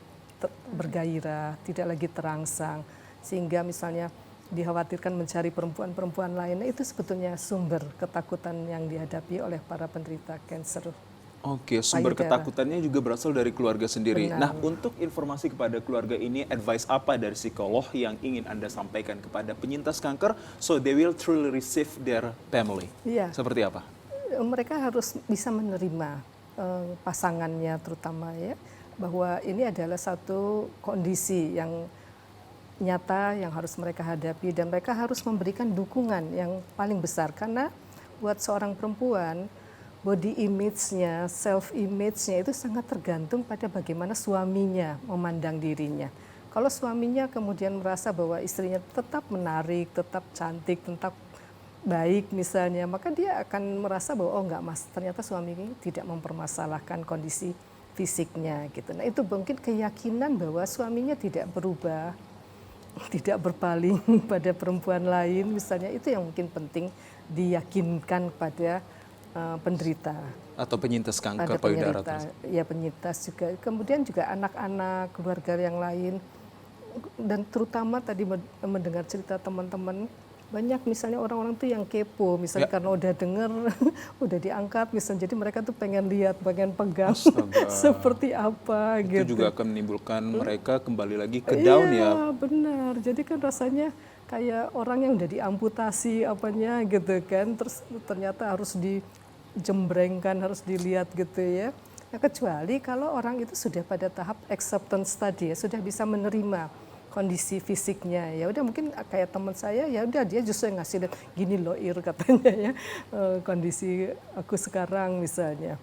bergairah, tidak lagi terangsang, sehingga misalnya dikhawatirkan mencari perempuan-perempuan lain. Itu sebetulnya sumber ketakutan yang dihadapi oleh para penderita kanker. Oke, sumber Payudara. ketakutannya juga berasal dari keluarga sendiri. Benar. Nah, untuk informasi kepada keluarga ini, advice apa dari psikolog yang ingin Anda sampaikan kepada penyintas kanker so they will truly receive their family? Iya. Seperti apa? Mereka harus bisa menerima pasangannya terutama ya, bahwa ini adalah satu kondisi yang nyata yang harus mereka hadapi, dan mereka harus memberikan dukungan yang paling besar, karena buat seorang perempuan body image-nya, self image-nya itu sangat tergantung pada bagaimana suaminya memandang dirinya. Kalau suaminya kemudian merasa bahwa istrinya tetap menarik, tetap cantik, tetap baik misalnya, maka dia akan merasa bahwa oh enggak mas, ternyata suami ini tidak mempermasalahkan kondisi fisiknya gitu. Nah itu mungkin keyakinan bahwa suaminya tidak berubah, tidak berpaling pada perempuan lain misalnya, itu yang mungkin penting diyakinkan pada penderita Atau penyintas kanker pada payudara. penderita, ya penyintas juga, kemudian juga anak-anak, keluarga yang lain, dan terutama tadi mendengar cerita teman-teman, banyak misalnya orang-orang tuh yang kepo, misalnya karena udah dengar, udah diangkat, misalnya jadi mereka tuh pengen lihat, pengen pegang seperti apa Itu gitu. juga akan menimbulkan mereka kembali lagi ke down ya. Iya benar, jadi kan rasanya kayak orang yang udah diamputasi apanya gitu kan, terus ternyata harus dijembrengkan, harus dilihat gitu ya. Nah, kecuali kalau orang itu sudah pada tahap acceptance tadi ya, sudah bisa menerima kondisi fisiknya, ya udah mungkin kayak teman saya, ya udah dia justru ngasih lihat gini loh Ir katanya ya, kondisi aku sekarang misalnya.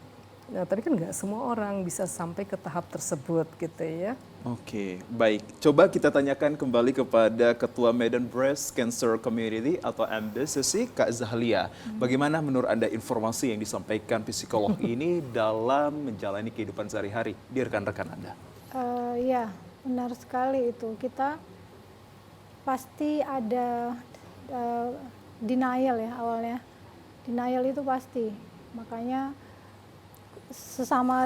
Nah tapi kan nggak semua orang bisa sampai ke tahap tersebut gitu ya. Oke, baik. Coba kita tanyakan kembali kepada Ketua Medan Breast Cancer Community atau MBCC, Kak Zahlia. Bagaimana menurut Anda informasi yang disampaikan psikolog ini dalam menjalani kehidupan sehari-hari di rekan-rekan Anda? Ya, benar sekali itu. Kita pasti ada denial ya awalnya. Denial itu pasti. Makanya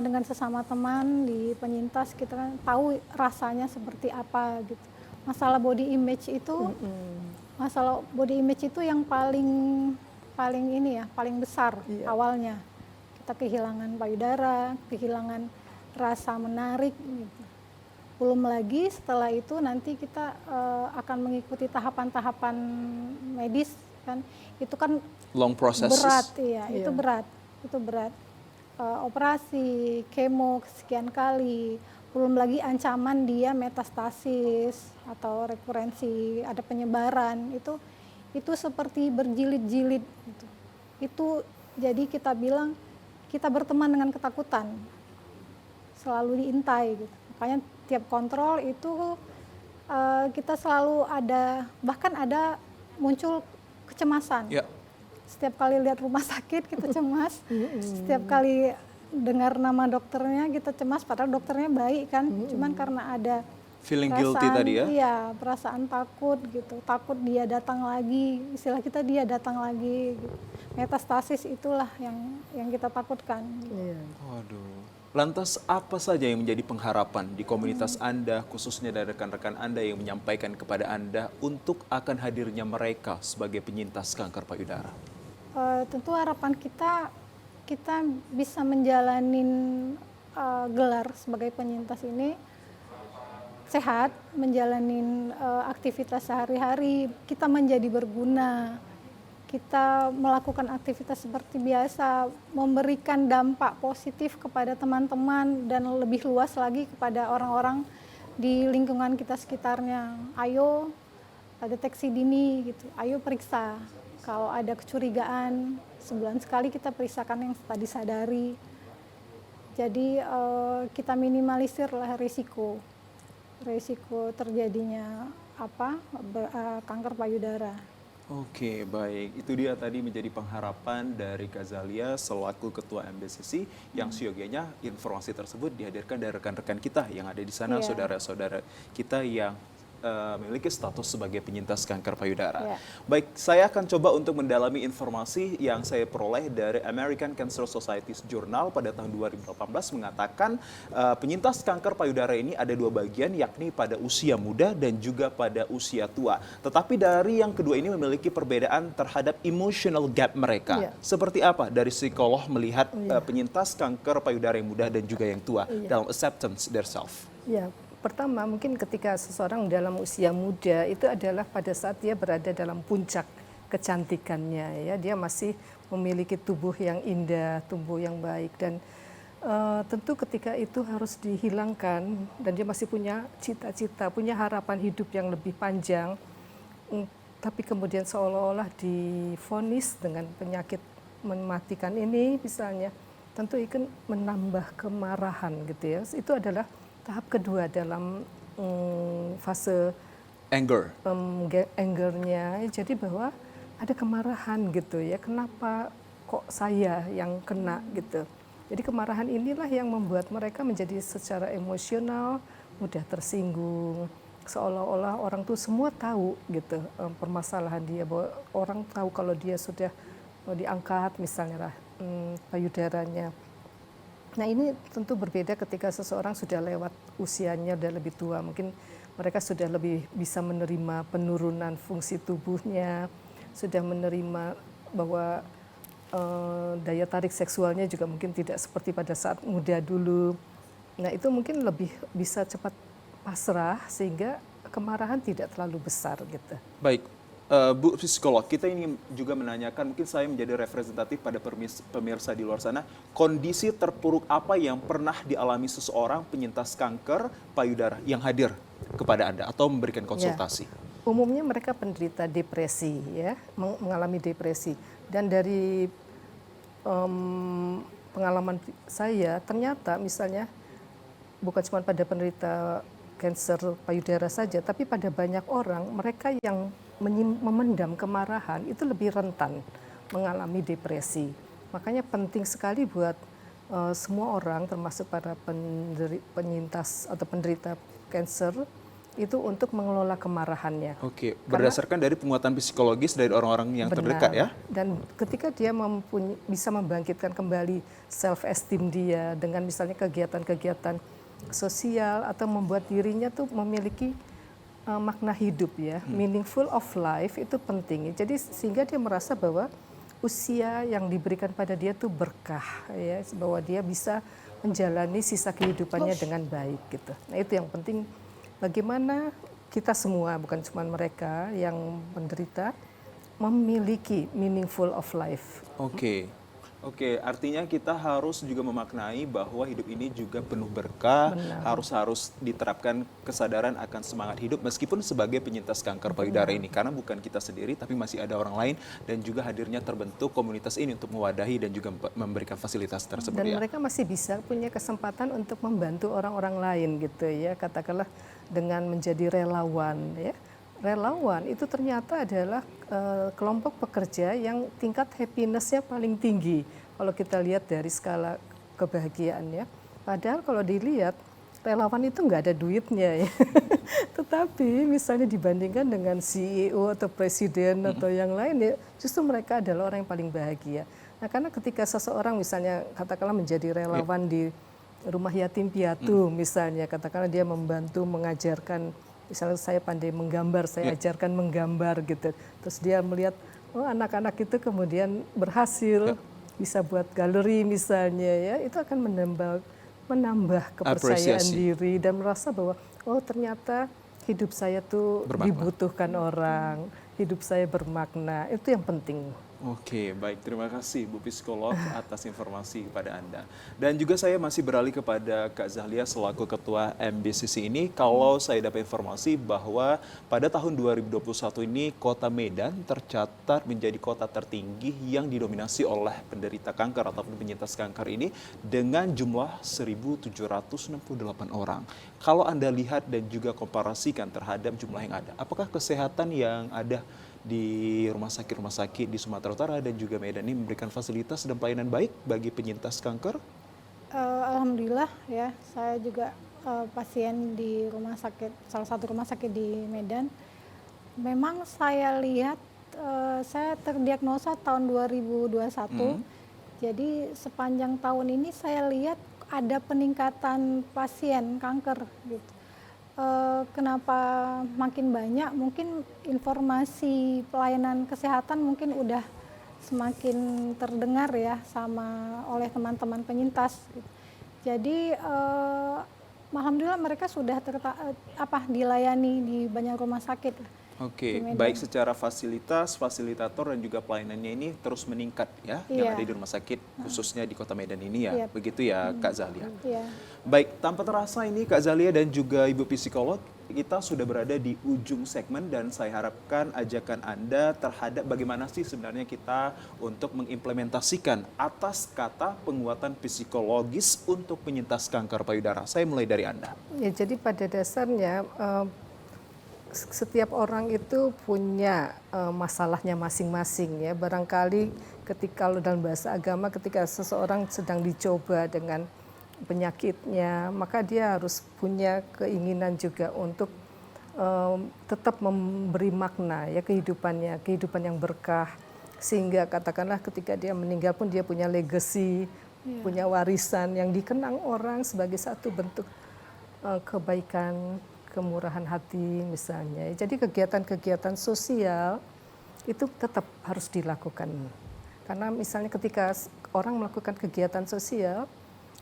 dengan sesama teman di penyintas kita kan tahu rasanya seperti apa gitu. Masalah body image itu yang paling ini ya, paling besar awalnya. Kita kehilangan payudara, kehilangan rasa menarik gitu. Belum lagi setelah itu nanti kita akan mengikuti tahapan-tahapan medis kan. Itu kan Long processes. berat ya, itu berat. Operasi, kemo sekian kali, belum lagi ancaman dia metastasis atau rekurensi, ada penyebaran, itu seperti berjilid-jilid gitu. Itu jadi kita bilang kita berteman dengan ketakutan, selalu diintai gitu. Makanya tiap kontrol itu kita selalu ada, bahkan ada muncul kecemasan. Ya. Setiap kali lihat rumah sakit kita cemas, setiap kali dengar nama dokternya kita cemas, padahal dokternya baik kan, cuman karena ada Feeling guilty tadi ya? Iya, perasaan takut gitu, takut dia datang lagi, istilah kita dia datang lagi. Gitu. Metastasis itulah yang kita takutkan. Iya. Waduh. Lantas apa saja yang menjadi pengharapan di komunitas Anda, khususnya dari rekan-rekan Anda yang menyampaikan kepada Anda untuk akan hadirnya mereka sebagai penyintas kanker payudara? Tentu harapan kita bisa menjalanin gelar sebagai penyintas ini sehat, menjalanin aktivitas sehari-hari, kita menjadi berguna, kita melakukan aktivitas seperti biasa, memberikan dampak positif kepada teman-teman dan lebih luas lagi kepada orang-orang di lingkungan kita sekitarnya. Ayo deteksi dini gitu, ayo periksa. Kalau ada kecurigaan, sebulan sekali kita periksakan yang tadi sadari. Jadi kita minimalisir lah risiko terjadinya kanker payudara. Oke, baik. Itu dia tadi menjadi pengharapan dari Kak Zahlia selaku Ketua MBCC yang siogianya informasi tersebut dihadirkan dari rekan-rekan kita yang ada di sana, saudara-saudara kita yang memiliki status sebagai penyintas kanker payudara. Ya. Baik, saya akan coba untuk mendalami informasi yang saya peroleh dari American Cancer Society's Journal pada tahun 2018 mengatakan penyintas kanker payudara ini ada dua bagian, yakni pada usia muda dan juga pada usia tua. Tetapi dari yang kedua ini memiliki perbedaan terhadap emotional gap mereka. Iya. Seperti apa dari psikolog melihat penyintas kanker payudara yang muda dan juga yang tua dalam acceptance their self? Ya, pertama mungkin ketika seseorang dalam usia muda itu adalah pada saat dia berada dalam puncak kecantikannya, ya, dia masih memiliki tubuh yang indah, tubuh yang baik, dan tentu ketika itu harus dihilangkan dan dia masih punya cita-cita, punya harapan hidup yang lebih panjang, tapi kemudian seolah-olah divonis dengan penyakit mematikan ini misalnya, tentu itu menambah kemarahan gitu ya. Itu adalah tahap kedua dalam fase angernya. Jadi bahwa ada kemarahan gitu ya, kenapa kok saya yang kena gitu. Jadi kemarahan inilah yang membuat mereka menjadi secara emosional mudah tersinggung, seolah-olah orang tuh semua tahu gitu permasalahan dia, bahwa orang tahu kalau dia sudah diangkat misalnya payudaranya. Nah ini tentu berbeda ketika seseorang sudah lewat usianya, sudah lebih tua, mungkin mereka sudah lebih bisa menerima penurunan fungsi tubuhnya, sudah menerima bahwa daya tarik seksualnya juga mungkin tidak seperti pada saat muda dulu. Nah itu mungkin lebih bisa cepat pasrah sehingga kemarahan tidak terlalu besar gitu. Baik, Bu psikolog, kita ingin juga menanyakan, mungkin saya menjadi representatif pada pemirsa di luar sana, kondisi terpuruk apa yang pernah dialami seseorang penyintas kanker payudara yang hadir kepada Anda atau memberikan konsultasi? Ya, umumnya mereka penderita depresi, ya, mengalami depresi. Dan dari pengalaman saya, ternyata misalnya bukan cuma pada penderita kanker payudara saja, tapi pada banyak orang, mereka yang memendam kemarahan itu lebih rentan mengalami depresi. Makanya penting sekali buat semua orang, termasuk para penyintas atau penderita kanker, itu untuk mengelola kemarahannya. Oke, berdasarkan dari penguatan psikologis dari orang-orang yang terdekat ya? Dan ketika dia bisa membangkitkan kembali self-esteem dia dengan misalnya kegiatan-kegiatan sosial atau membuat dirinya tuh memiliki makna hidup ya, meaningful of life itu penting. Jadi sehingga dia merasa bahwa usia yang diberikan pada dia tuh berkah ya, bahwa dia bisa menjalani sisa kehidupannya dengan baik gitu. Nah itu yang penting, bagaimana kita semua, bukan cuma mereka yang menderita, memiliki meaningful of life. Oke, artinya kita harus juga memaknai bahwa hidup ini juga penuh berkah, harus diterapkan kesadaran akan semangat hidup meskipun sebagai penyintas kanker payudara ini, karena bukan kita sendiri tapi masih ada orang lain, dan juga hadirnya terbentuk komunitas ini untuk mewadahi dan juga memberikan fasilitas tersebut. Dan mereka masih bisa punya kesempatan untuk membantu orang-orang lain gitu ya, katakanlah dengan menjadi relawan ya. Relawan itu ternyata adalah kelompok pekerja yang tingkat happiness-nya paling tinggi kalau kita lihat dari skala kebahagiaan ya. Padahal kalau dilihat relawan itu nggak ada duitnya ya. Tetapi misalnya dibandingkan dengan CEO atau presiden atau yang lain ya, justru mereka adalah orang yang paling bahagia. Nah karena ketika seseorang misalnya katakanlah menjadi relawan di rumah yatim piatu misalnya, katakanlah dia membantu mengajarkan, misalnya saya pandai menggambar, saya ajarkan menggambar gitu. Terus dia melihat, oh anak-anak itu kemudian berhasil, bisa buat galeri misalnya ya, itu akan menambah kepercayaan diri dan merasa bahwa, oh ternyata hidup saya tuh dibutuhkan orang, hidup saya bermakna, itu yang penting. Oke, baik. Terima kasih Bu Psikolog atas informasi kepada Anda. Dan juga saya masih beralih kepada Kak Zahlia selaku Ketua MBCC ini. Kalau saya dapat informasi bahwa pada tahun 2021 ini Kota Medan tercatat menjadi kota tertinggi yang didominasi oleh penderita kanker ataupun penyintas kanker ini dengan jumlah 1.768 orang. Kalau Anda lihat dan juga komparasikan terhadap jumlah yang ada, apakah kesehatan yang ada di rumah sakit di Sumatera Utara dan juga Medan ini memberikan fasilitas dan pelayanan baik bagi penyintas kanker? Alhamdulillah ya, saya juga pasien di rumah sakit, salah satu rumah sakit di Medan. Memang saya lihat, saya terdiagnosa tahun 2021. Jadi sepanjang tahun ini saya lihat ada peningkatan pasien kanker gitu. Kenapa makin banyak? Mungkin informasi pelayanan kesehatan mungkin udah semakin terdengar ya oleh teman-teman penyintas gitu. Jadi alhamdulillah mereka sudah dilayani di banyak rumah sakit. Oke, baik secara fasilitas, fasilitator dan juga pelayanannya ini terus meningkat ya, yang ada di rumah sakit khususnya di Kota Medan ini ya, begitu ya Kak Zalia. Baik, tanpa terasa ini Kak Zalia dan juga Ibu psikolog, kita sudah berada di ujung segmen dan saya harapkan ajakan Anda terhadap bagaimana sih sebenarnya kita untuk mengimplementasikan atas kata penguatan psikologis untuk penyintas kanker payudara. Saya mulai dari Anda. Ya, jadi pada dasarnya setiap orang itu punya masalahnya masing-masing ya. Barangkali ketika dalam bahasa agama ketika seseorang sedang dicoba dengan penyakitnya, maka dia harus punya keinginan juga untuk tetap memberi makna ya kehidupannya, kehidupan yang berkah. Sehingga katakanlah ketika dia meninggal pun dia punya legacy, punya warisan yang dikenang orang sebagai satu bentuk kebaikan, kemurahan hati misalnya. Jadi kegiatan-kegiatan sosial itu tetap harus dilakukan. Karena misalnya ketika orang melakukan kegiatan sosial,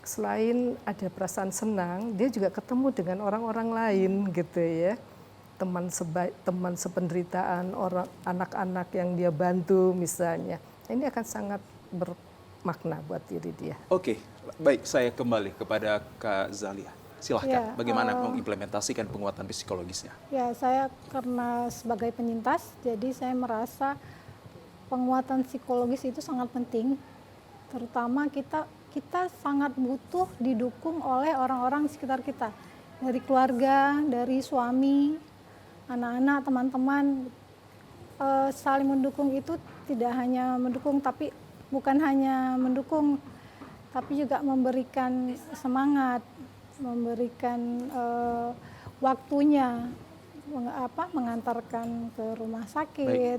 selain ada perasaan senang, dia juga ketemu dengan orang-orang lain gitu ya. Teman sependeritaan, anak-anak yang dia bantu misalnya. Ini akan sangat bermakna buat diri dia. Oke, baik saya kembali kepada Kak Zalia. Silahkan, bagaimana mengimplementasikan penguatan psikologisnya? Ya, saya karena sebagai penyintas, jadi saya merasa penguatan psikologis itu sangat penting. Terutama kita sangat butuh didukung oleh orang-orang di sekitar kita. Dari keluarga, dari suami, anak-anak, teman-teman. Saling mendukung itu tidak hanya mendukung, tapi bukan hanya mendukung, tapi juga memberikan semangat, memberikan waktunya, mengantarkan ke rumah sakit,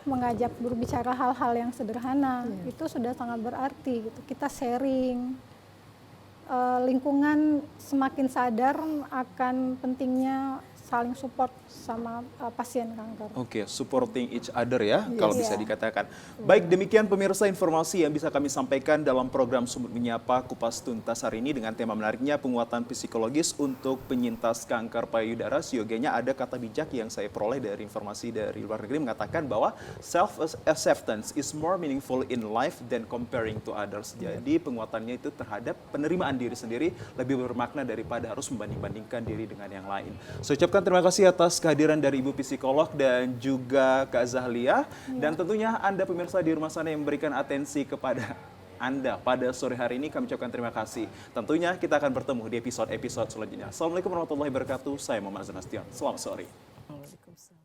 mengajak berbicara hal-hal yang sederhana, itu sudah sangat berarti gitu. Kita sharing, lingkungan semakin sadar akan pentingnya saling support sama pasien kanker. Oke, supporting each other ya, kalau bisa dikatakan. Baik, demikian pemirsa informasi yang bisa kami sampaikan dalam program Sumut Menyapa Kupas Tuntas hari ini dengan tema menariknya penguatan psikologis untuk penyintas kanker payudara. Siogianya ada kata bijak yang saya peroleh dari informasi dari luar negeri mengatakan bahwa self-acceptance is more meaningful in life than comparing to others. Jadi penguatannya itu terhadap penerimaan diri sendiri lebih bermakna daripada harus membanding-bandingkan diri dengan yang lain. Saya ucapkan terima kasih atas kehadiran dari Ibu psikolog dan juga Kak Zalia. Dan tentunya Anda pemirsa di rumah sana yang memberikan atensi kepada Anda pada sore hari ini, kami ucapkan terima kasih. Tentunya kita akan bertemu di episode-episode selanjutnya. Assalamualaikum warahmatullahi wabarakatuh. Saya Muhammad Zanastion. Selamat sore. Waalaikumsalam.